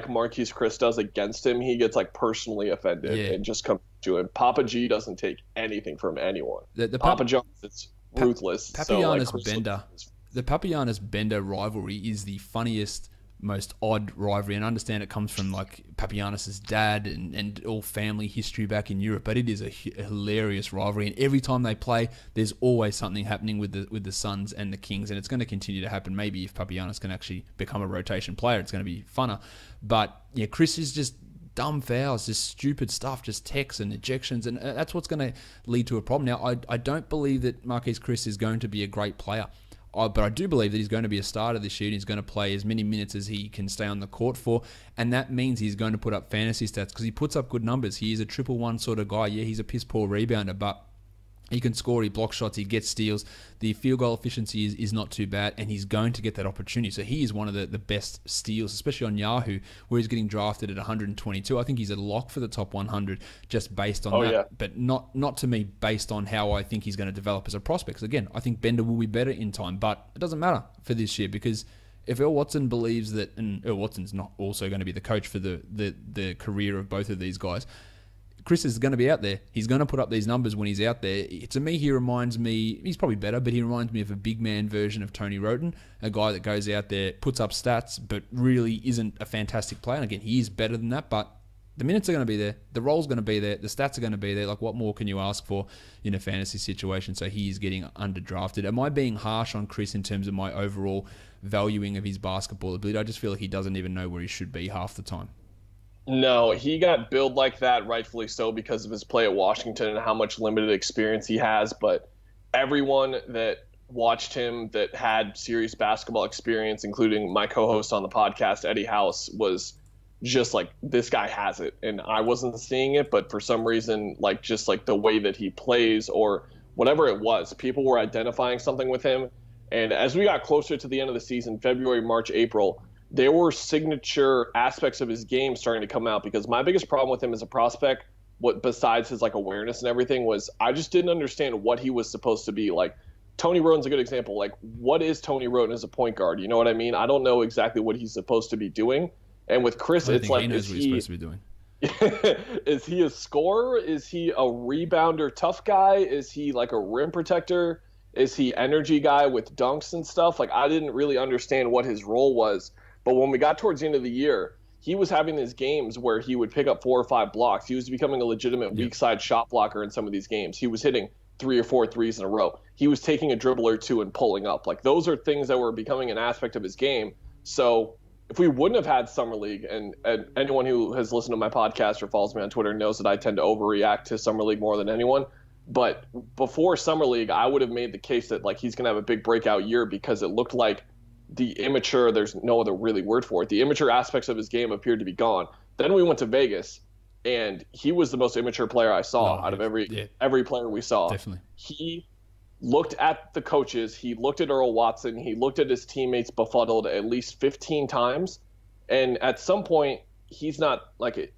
Marquise Chris does against him, he gets like personally offended and just comes to him. Papa G doesn't take anything from anyone. The Papa John's is ruthless. The Papagiannis Bender rivalry is the funniest, most odd rivalry, and I understand it comes from like Papagiannis' dad and all family history back in Europe, but it is a hilarious rivalry, and every time they play, there's always something happening with the Suns and the Kings, and it's going to continue to happen. Maybe if Papagiannis can actually become a rotation player, it's going to be funner. But yeah, Chris is just dumb fouls, just stupid stuff, just techs and ejections, and that's what's going to lead to a problem. Now, I don't believe that Marquise Chris is going to be a great player. But I do believe that he's going to be a starter this year and he's going to play as many minutes as he can stay on the court for. And that means he's going to put up fantasy stats because he puts up good numbers. He is a 1-1 sort of guy. Yeah, he's a piss-poor rebounder, but he can score, he blocks shots, he gets steals. The field goal efficiency is not too bad, and he's going to get that opportunity. So he is one of the best steals, especially on Yahoo, where he's getting drafted at 122. I think he's a lock for the top 100 just based on that. Yeah. But not to me based on how I think he's going to develop as a prospect. Because again, I think Bender will be better in time, but it doesn't matter for this year because if Earl Watson believes that, and Earl Watson's not also going to be the coach for the career of both of these guys, Chris is going to be out there. He's going to put up these numbers when he's out there. To me, he reminds me, he's probably better, but he reminds me of a big man version of Tony Roden, a guy that goes out there, puts up stats, but really isn't a fantastic player. And again, he is better than that, but the minutes are going to be there. The role's going to be there. The stats are going to be there. Like, what more can you ask for in a fantasy situation? So he is getting underdrafted. Am I being harsh on Chris in terms of my overall valuing of his basketball ability? I just feel like he doesn't even know where he should be half the time. No, he got billed like that, rightfully so, because of his play at Washington and how much limited experience he has. But everyone that watched him that had serious basketball experience, including my co-host on the podcast, Eddie House, was just like, this guy has it. And I wasn't seeing it, but for some reason, like just like the way that he plays or whatever it was, people were identifying something with him. And as we got closer to the end of the season, February, March, April, there were signature aspects of his game starting to come out, because my biggest problem with him as a prospect, what besides his like awareness and everything, was I just didn't understand what he was supposed to be. Like, Tony Roden's a good example. Like, what is Tony Roden as a point guard? You know what I mean? I don't know exactly what he's supposed to be doing. And with Chris, it's like, he knows what he's supposed to be doing. Is he a scorer? Is he a rebounder tough guy? Is he like a rim protector? Is he energy guy with dunks and stuff? Like, I didn't really understand what his role was. But when we got towards the end of the year, he was having these games where he would pick up 4 or 5 blocks. He was becoming a legitimate weak side shot blocker in some of these games. He was hitting 3 or 4 threes in a row. He was taking a dribble or two and pulling up. Like, those are things that were becoming an aspect of his game. So if we wouldn't have had Summer League, and anyone who has listened to my podcast or follows me on Twitter knows that I tend to overreact to Summer League more than anyone. But before Summer League, I would have made the case that like he's going to have a big breakout year, because it looked like the immature, there's no other really word for it, the immature aspects of his game appeared to be gone. Then we went to Vegas, and he was the most immature player I saw out of every player we saw. Definitely. He looked at the coaches, he looked at Earl Watson, he looked at his teammates befuddled at least 15 times, and at some point, he's not like it.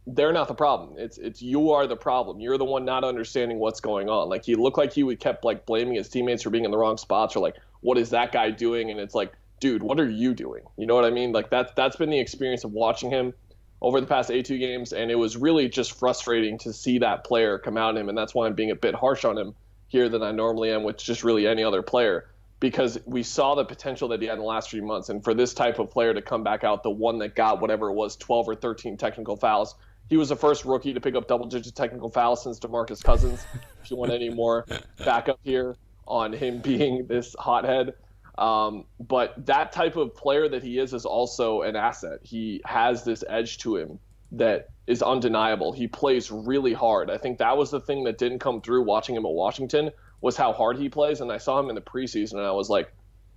They're not the problem. It's you are the problem. You're the one not understanding what's going on. Like, he looked like he kept like blaming his teammates for being in the wrong spots, or like, what is that guy doing? And it's like, dude, what are you doing? You know what I mean? Like that's been the experience of watching him over the past 82 games, and it was really just frustrating to see that player come out in him, and that's why I'm being a bit harsh on him here than I normally am with just really any other player, because we saw the potential that he had in the last 3 months, and for this type of player to come back out, the one that got whatever it was, 12 or 13 technical fouls. He was the first rookie to pick up double-digit technical fouls since DeMarcus Cousins, if you want any more backup here on him being this hothead. But that type of player that he is also an asset. He has this edge to him that is undeniable. He plays really hard. I think that was the thing that didn't come through watching him at Washington, was how hard he plays. And I saw him in the preseason, and I was like,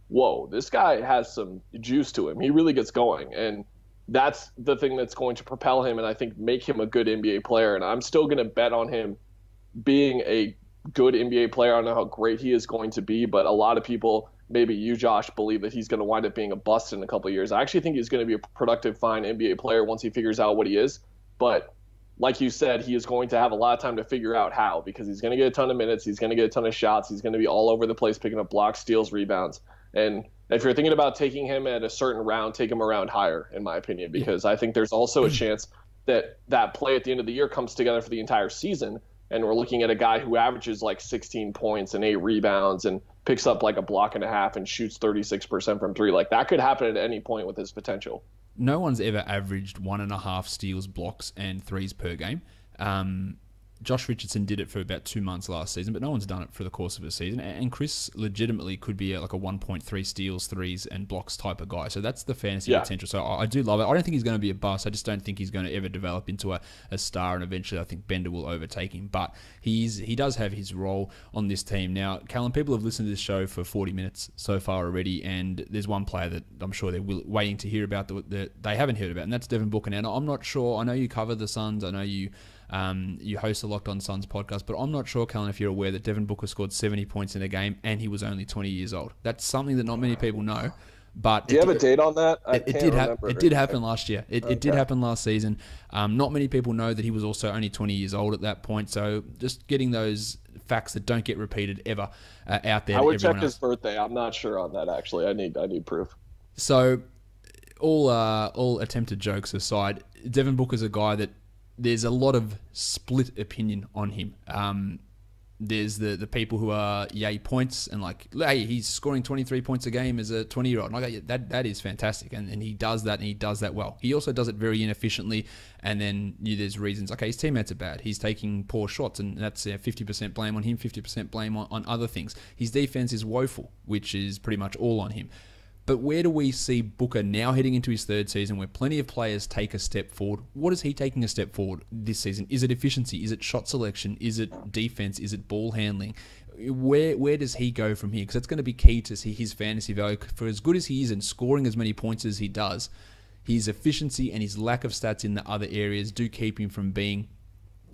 whoa, this guy has some juice to him. He really gets going. And that's the thing that's going to propel him and I think make him a good NBA player. And I'm still going to bet on him being a good NBA player. I don't know how great he is going to be, but a lot of people, maybe you, Josh, believe that he's going to wind up being a bust in a couple of years. I actually think he's going to be a productive, fine NBA player once he figures out what he is. But like you said, he is going to have a lot of time to figure out how, because he's going to get a ton of minutes. He's going to get a ton of shots. He's going to be all over the place picking up blocks, steals, rebounds. And if you're thinking about taking him at a certain round, take him a round higher, in my opinion, because I think there's also a chance that that play at the end of the year comes together for the entire season. And we're looking at a guy who averages like 16 points and 8 rebounds and picks up like a block and a half and shoots 36% from three. Like that could happen at any point with his potential. No one's ever averaged 1.5 steals, blocks, and threes per game. Josh Richardson did it for about 2 months last season, but no one's done it for the course of a season. And Chris legitimately could be like a 1.3 steals, threes, and blocks type of guy. So that's the fantasy potential. So I do love it. I don't think he's going to be a bust. I just don't think he's going to ever develop into a star, and eventually I think Benda will overtake him. But he does have his role on this team. Now, Kellan, people have listened to this show for 40 minutes so far already, and there's one player that I'm sure they're waiting to hear about that they haven't heard about, and that's Devin Booker. Now, I'm not sure. I know you cover the Suns. I know you host a Locked On Suns podcast, but I'm not sure, Kellan, if you're aware that Devin Booker scored 70 points in a game and he was only 20 years old. That's something that not many people know. But do you have a date on that? It did happen last year. It did happen last season. Not many people know that he was also only 20 years old at that point. So just getting those facts that don't get repeated ever out there. I would check his birthday. I'm not sure on that, actually. I need proof. So all attempted jokes aside, Devin Booker's a guy that there's a lot of split opinion on him. There's the people who are yay points and like, hey, he's scoring 23 points a game as a 20-year-old. And I go, that is fantastic, and he does that, and he does that well. He also does it very inefficiently, and then there's reasons. Okay, his teammates are bad. He's taking poor shots, and that's 50% blame on him, 50% blame on other things. His defense is woeful, which is pretty much all on him. But where do we see Booker now heading into his third season where plenty of players take a step forward? What is he taking a step forward this season? Is it efficiency? Is it shot selection? Is it defense? Is it ball handling? Where does he go from here? Because that's going to be key to see his fantasy value. For as good as he is and scoring as many points as he does, his efficiency and his lack of stats in the other areas do keep him from being...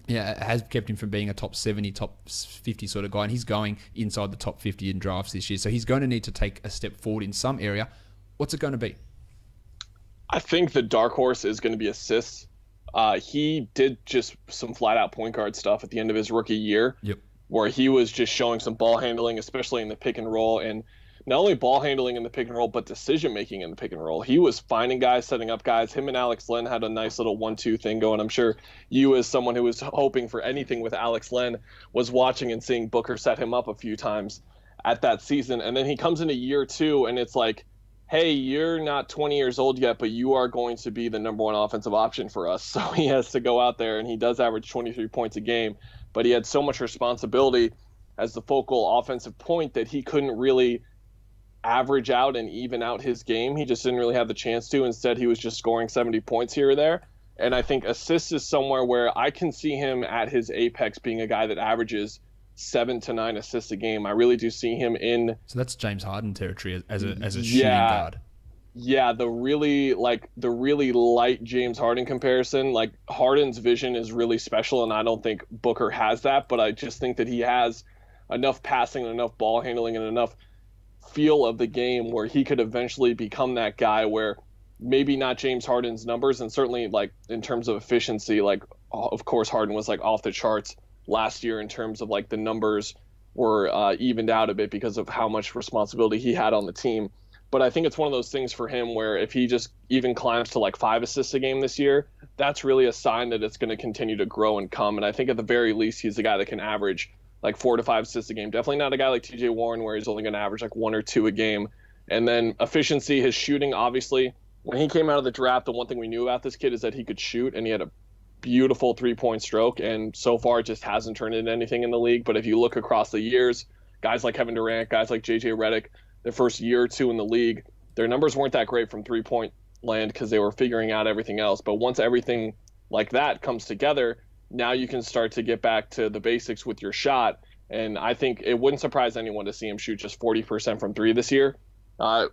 has kept him from being a top 70, top 50 sort of guy, and he's going inside the top 50 in drafts this year. So he's going to need to take a step forward in some area. What's it going to be? I think the dark horse is going to be assists. He did just some flat-out point guard stuff at the end of his rookie year, where he was just showing some ball handling, especially in the pick and roll, and not only ball handling in the pick and roll, but decision-making in the pick and roll. He was finding guys, setting up guys. Him and Alex Len had a nice little 1-2 thing going. I'm sure you, as someone who was hoping for anything with Alex Len, was watching and seeing Booker set him up a few times at that season. And then he comes into year 2, and it's like, hey, you're not 20 years old yet, but you are going to be the number one offensive option for us. So he has to go out there, and he does average 23 points a game. But he had so much responsibility as the focal offensive point that he couldn't really average out and even out his game. He just didn't really have the chance to. Instead, he was just scoring 70 points here or there. And I think assists is somewhere where I can see him at his apex being a guy that averages 7 to 9 assists a game. I really do see him in... So that's James Harden territory as a shooting guard. Yeah, the really light James Harden comparison. Like, Harden's vision is really special, and I don't think Booker has that, but I just think that he has enough passing and enough ball handling and enough feel of the game where he could eventually become that guy where maybe not James Harden's numbers, and certainly like in terms of efficiency, like of course Harden was like off the charts last year in terms of like the numbers were evened out a bit because of how much responsibility he had on the team. But I think it's one of those things for him where if he just even climbs to like 5 assists a game this year, that's really a sign that it's going to continue to grow and come. And I think at the very least, he's a guy that can average like 4 to 5 assists a game. Definitely not a guy like TJ Warren where he's only going to average like 1 or 2 a game. And then efficiency, his shooting, obviously, when he came out of the draft, the one thing we knew about this kid is that he could shoot, and he had a beautiful 3-point stroke. And so far, it just hasn't turned into anything in the league. But if you look across the years, guys like Kevin Durant, guys like JJ Redick, their first year or two in the league, their numbers weren't that great from 3-point land because they were figuring out everything else. But once everything like that comes together, now you can start to get back to the basics with your shot. And I think it wouldn't surprise anyone to see him shoot just 40% from 3 this year.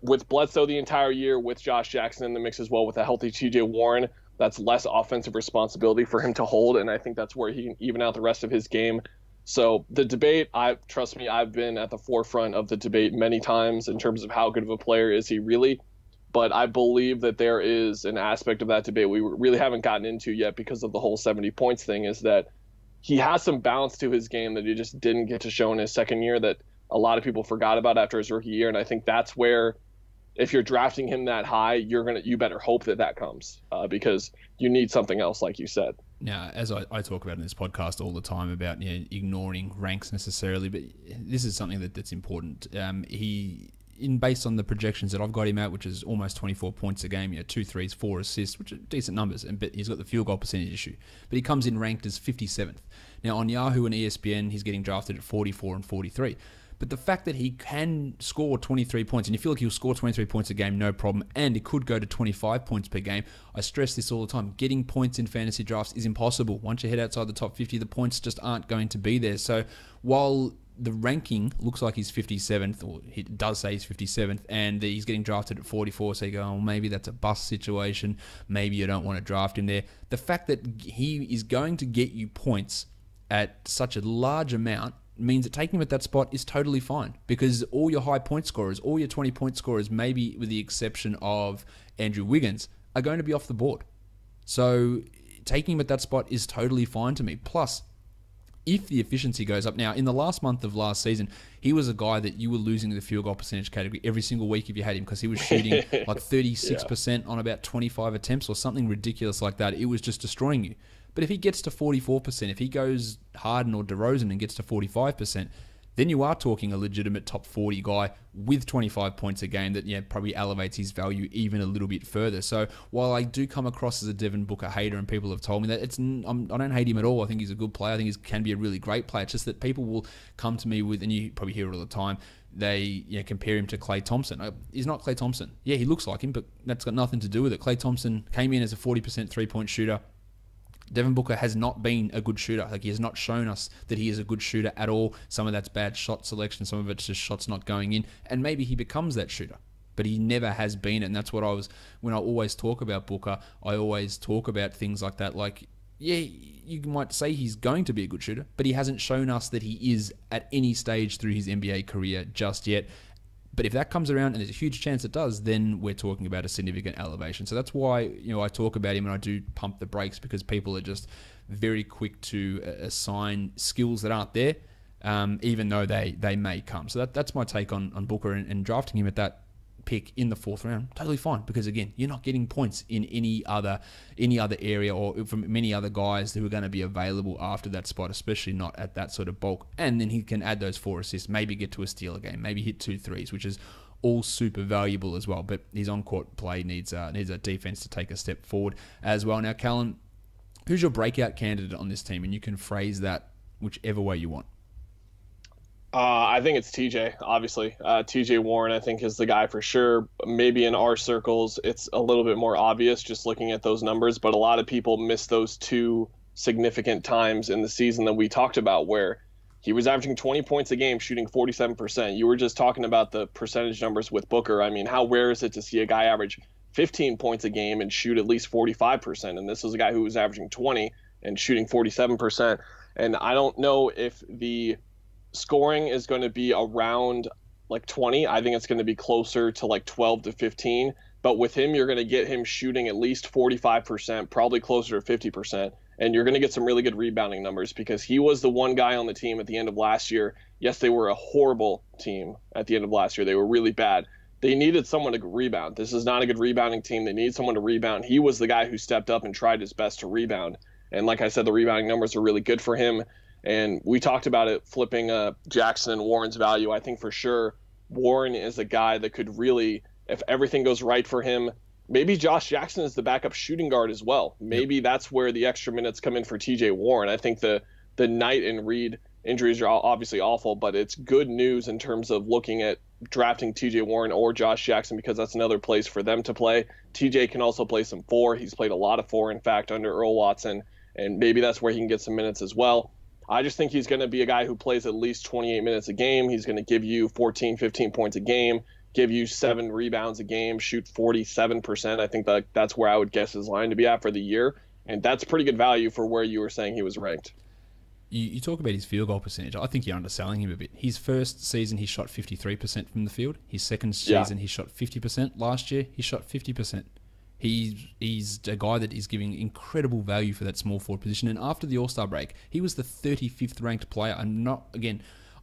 With Bledsoe the entire year, with Josh Jackson in the mix as well, with a healthy TJ Warren, that's less offensive responsibility for him to hold. And I think that's where he can even out the rest of his game. So the debate, trust me, I've been at the forefront of the debate many times in terms of how good of a player is he really. But I believe that there is an aspect of that debate we really haven't gotten into yet because of the whole 70 points thing, is that he has some balance to his game that he just didn't get to show in his second year that a lot of people forgot about after his rookie year. And I think that's where, if you're drafting him that high, you better hope that comes because you need something else, like you said. Now, as I talk about in this podcast all the time about ignoring ranks necessarily, but this is something that's important. Based on the projections that I've got him at, which is almost 24 points a game, 2 threes, 4 assists, which are decent numbers, but he's got the field goal percentage issue. But he comes in ranked as 57th. Now, on Yahoo and ESPN, he's getting drafted at 44 and 43. But the fact that he can score 23 points, and you feel like he'll score 23 points a game, no problem, and it could go to 25 points per game. I stress this all the time. Getting points in fantasy drafts is impossible. Once you head outside the top 50, the points just aren't going to be there. So while the ranking looks like he's 57th, or he does say he's 57th, and he's getting drafted at 44, so you go, oh, maybe that's a bust situation. Maybe you don't want to draft him there. The fact that he is going to get you points at such a large amount means that taking him at that spot is totally fine, because all your high point scorers, all your 20 point scorers, maybe with the exception of Andrew Wiggins, are going to be off the board. So taking him at that spot is totally fine to me. Plus, if the efficiency goes up, now in the last month of last season, he was a guy that you were losing the field goal percentage category every single week if you had him, because he was shooting like 36% on about 25 attempts or something ridiculous like that. It was just destroying you. But if he gets to 44%, if he goes Harden or DeRozan and gets to 45%, then you are talking a legitimate top 40 guy with 25 points a game that probably elevates his value even a little bit further. So while I do come across as a Devin Booker hater, and people have told me that, I don't hate him at all. I think he's a good player. I think he can be a really great player. It's just that people will come to me with, and you probably hear it all the time, they compare him to Klay Thompson. He's not Klay Thompson. Yeah, he looks like him, but that's got nothing to do with it. Klay Thompson came in as a 40% three-point shooter. Devin Booker has not been a good shooter. Like, he has not shown us that he is a good shooter at all. Some of that's bad shot selection. Some of it's just shots not going in. And maybe he becomes that shooter. But he never has been. And that's what when I always talk about Booker, I always talk about things like that. Like, yeah, you might say he's going to be a good shooter, but he hasn't shown us that he is at any stage through his NBA career just yet. But if that comes around, and there's a huge chance it does, then we're talking about a significant elevation. So that's why I talk about him, and I do pump the brakes, because people are just very quick to assign skills that aren't there, even though they may come. So that's my take on Booker, and drafting him at that pick in the 4th round, totally fine, because again, you're not getting points in any other area or from many other guys who are going to be available after that spot, especially not at that sort of bulk. And then he can add those 4 assists, maybe get to a steal a game, maybe hit 2 threes, which is all super valuable as well. But his on-court play needs a defense to take a step forward as well. Now, Kellan, who's your breakout candidate on this team? And you can phrase that whichever way you want. I think it's TJ, obviously. TJ Warren, I think, is the guy for sure. Maybe in our circles, it's a little bit more obvious just looking at those numbers, but a lot of people miss those 2 significant times in the season that we talked about where he was averaging 20 points a game, shooting 47%. You were just talking about the percentage numbers with Booker. I mean, how rare is it to see a guy average 15 points a game and shoot at least 45%? And this is a guy who was averaging 20 and shooting 47%. And I don't know if the scoring is going to be around like 20. I think it's going to be closer to like 12 to 15. But with him, you're going to get him shooting at least 45%, probably closer to 50%. And you're going to get some really good rebounding numbers, because he was the one guy on the team at the end of last year. Yes, they were a horrible team at the end of last year. They were really bad. they needed someone to rebound. This is not a good rebounding team. They need someone to rebound. He was the guy who stepped up and tried his best to rebound. And like I said, the rebounding numbers are really good for him. And we talked about it, flipping Jackson and Warren's value. I think for sure Warren is a guy that could really, if everything goes right for him, maybe Josh Jackson is the backup shooting guard as well. Maybe that's where the extra minutes come in for TJ Warren. I think the Knight and Reed injuries are obviously awful, but it's good news in terms of looking at drafting TJ Warren or Josh Jackson, because that's another place for them to play. TJ can also play some 4. He's played a lot of 4, in fact, under Earl Watson, and maybe that's where he can get some minutes as well. I just think he's going to be a guy who plays at least 28 minutes a game. He's going to give you 14, 15 points a game, give you 7 rebounds a game, shoot 47%. I think that's where I would guess his line to be at for the year. And that's pretty good value for where you were saying he was ranked. You talk about his field goal percentage. I think you're underselling him a bit. His first season, he shot 53% from the field. His second season, he shot 50%. Last year, he shot 50%. He's a guy that is giving incredible value for that small forward position. And after the All-Star break, he was the 35th ranked player.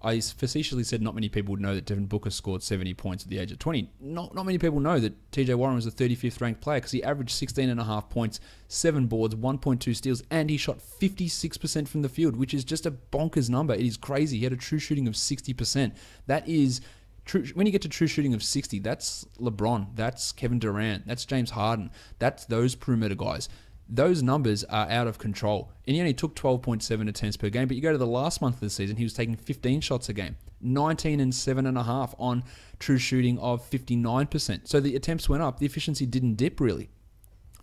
I facetiously said not many people would know that Devin Booker scored 70 points at the age of 20. Not many people know that TJ Warren was the 35th ranked player, because he averaged 16.5 points, 7 boards, 1.2 steals, and he shot 56% from the field, which is just a bonkers number. It is crazy. He had a true shooting of 60%. That is true. When you get to true shooting of 60, that's LeBron, that's Kevin Durant, that's James Harden, that's those perimeter guys. Those numbers are out of control. And he only took 12.7 attempts per game, but you go to the last month of the season, he was taking 15 shots a game, 19 and 7.5 on true shooting of 59%. So the attempts went up. The efficiency didn't dip, really.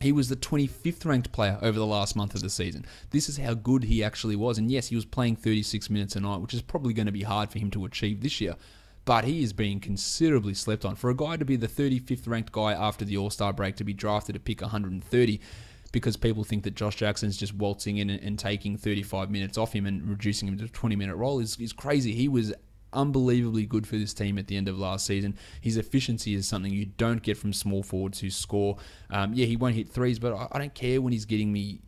He was the 25th ranked player over the last month of the season. This is how good he actually was. And yes, he was playing 36 minutes a night, which is probably going to be hard for him to achieve this year. But he is being considerably slept on. For a guy to be the 35th ranked guy after the All-Star break, to be drafted at pick 130, because people think that Josh Jackson's just waltzing in and taking 35 minutes off him and reducing him to a 20-minute role is crazy. He was unbelievably good for this team at the end of last season. His efficiency is something you don't get from small forwards who score. He won't hit threes, but I don't care when he's getting me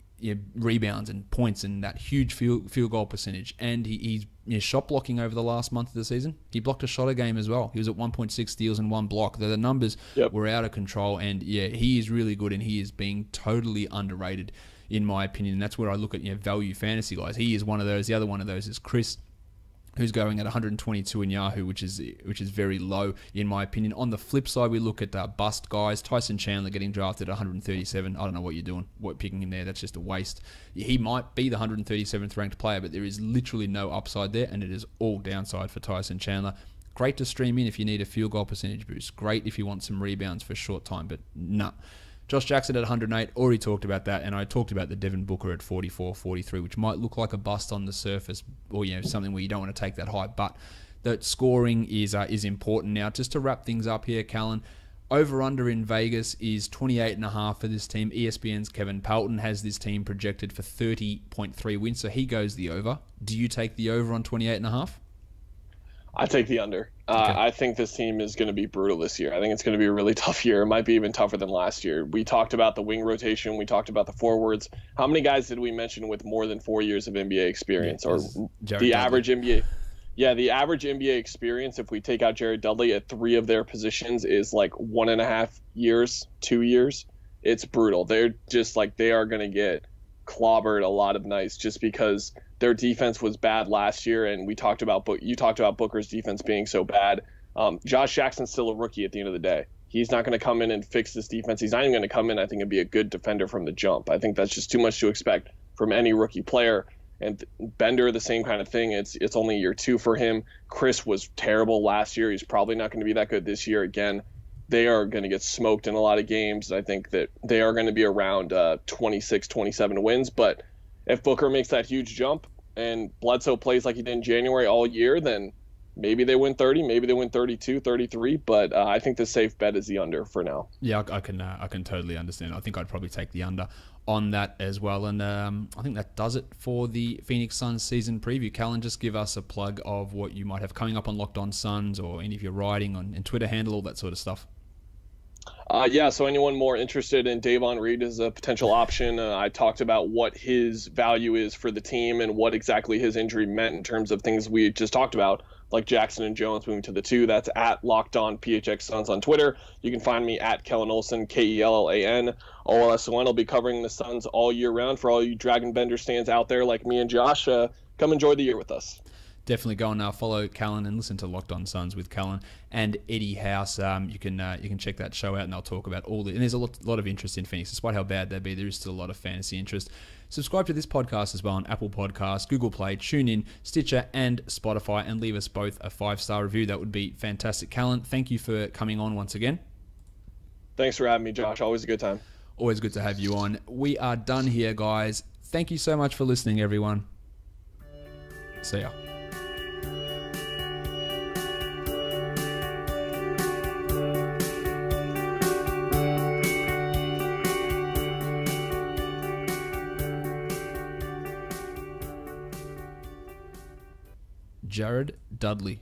rebounds and points and that huge field goal percentage. And he's shot blocking over the last month of the season. He blocked a shot a game as well. He was at 1.6 steals and 1 block. The numbers were out of control. And he is really good, and he is being totally underrated, in my opinion. And that's where I look at value fantasy guys. He is one of those. The other one of those is Chris, who's going at 122 in Yahoo, which is very low, in my opinion. On the flip side, we look at bust guys. Tyson Chandler getting drafted at 137. I don't know what you're doing, picking him there. That's just a waste. He might be the 137th ranked player, but there is literally no upside there, and it is all downside for Tyson Chandler. Great to stream in if you need a field goal percentage boost. Great if you want some rebounds for a short time, but nah. Josh Jackson at 108, already talked about that, and I talked about the Devin Booker at 44, 43, which might look like a bust on the surface, or something where you don't want to take that high, but the scoring is important. Now, just to wrap things up here, Kellan, over-under in Vegas is 28.5 for this team. ESPN's Kevin Pelton has this team projected for 30.3 wins, so he goes the over. Do you take the over on 28.5? I take the under. Okay. I think this team is going to be brutal this year. I think it's going to be a really tough year. It might be even tougher than last year. We talked about the wing rotation. We talked about the forwards. How many guys did we mention with more than 4 years of NBA experience? Or the average NBA? Yeah, the average NBA experience, if we take out Jared Dudley at 3 of their positions, is like 1.5 years, 2 years. It's brutal. They're just they are going to get clobbered a lot of nights just because their defense was bad last year, and you talked about Booker's defense being so bad. Josh Jackson's still a rookie at the end of the day. He's not going to come in and fix this defense. He's not even going to come in, I think, and be a good defender from the jump. I think that's just too much to expect from any rookie player. And Bender, the same kind of thing. It's only year 2 for him. Chris was terrible last year. He's probably not going to be that good this year again. They are going to get smoked in a lot of games. I think that they are going to be around 26, 27 wins. But if Booker makes that huge jump and Bledsoe plays like he did in January all year, then maybe they win 30, maybe they win 32, 33. But I think the safe bet is the under for now. Yeah, I can totally understand. I think I'd probably take the under on that as well. And I think that does it for the Phoenix Suns season preview. Kellan, just give us a plug of what you might have coming up on Locked On Suns, or any of your writing and Twitter handle, all that sort of stuff. So anyone more interested in Davon Reed as a potential option, I talked about what his value is for the team and what exactly his injury meant in terms of things we just talked about. like Jackson and Jones moving to the 2. That's at Locked On PHX Suns on Twitter. You can find me at Kellan Olson, Kellan Olson. I'll be covering the Suns all year round. For all you Dragan Bender stands out there like me and Josh, come enjoy the year with us. Definitely go and follow Kellan and listen to Locked On Suns with Kellan and Eddie House. You can check that show out, and they'll talk about all the. And there's a lot of interest in Phoenix, despite how bad they be. There is still a lot of fantasy interest. Subscribe to this podcast as well on Apple Podcasts, Google Play, TuneIn, Stitcher, and Spotify, and leave us both a 5-star review. That would be fantastic. Kellan, thank you for coming on once again. Thanks for having me, Josh. Always a good time. Always good to have you on. We are done here, guys. Thank you so much for listening, everyone. See ya. Jared Dudley.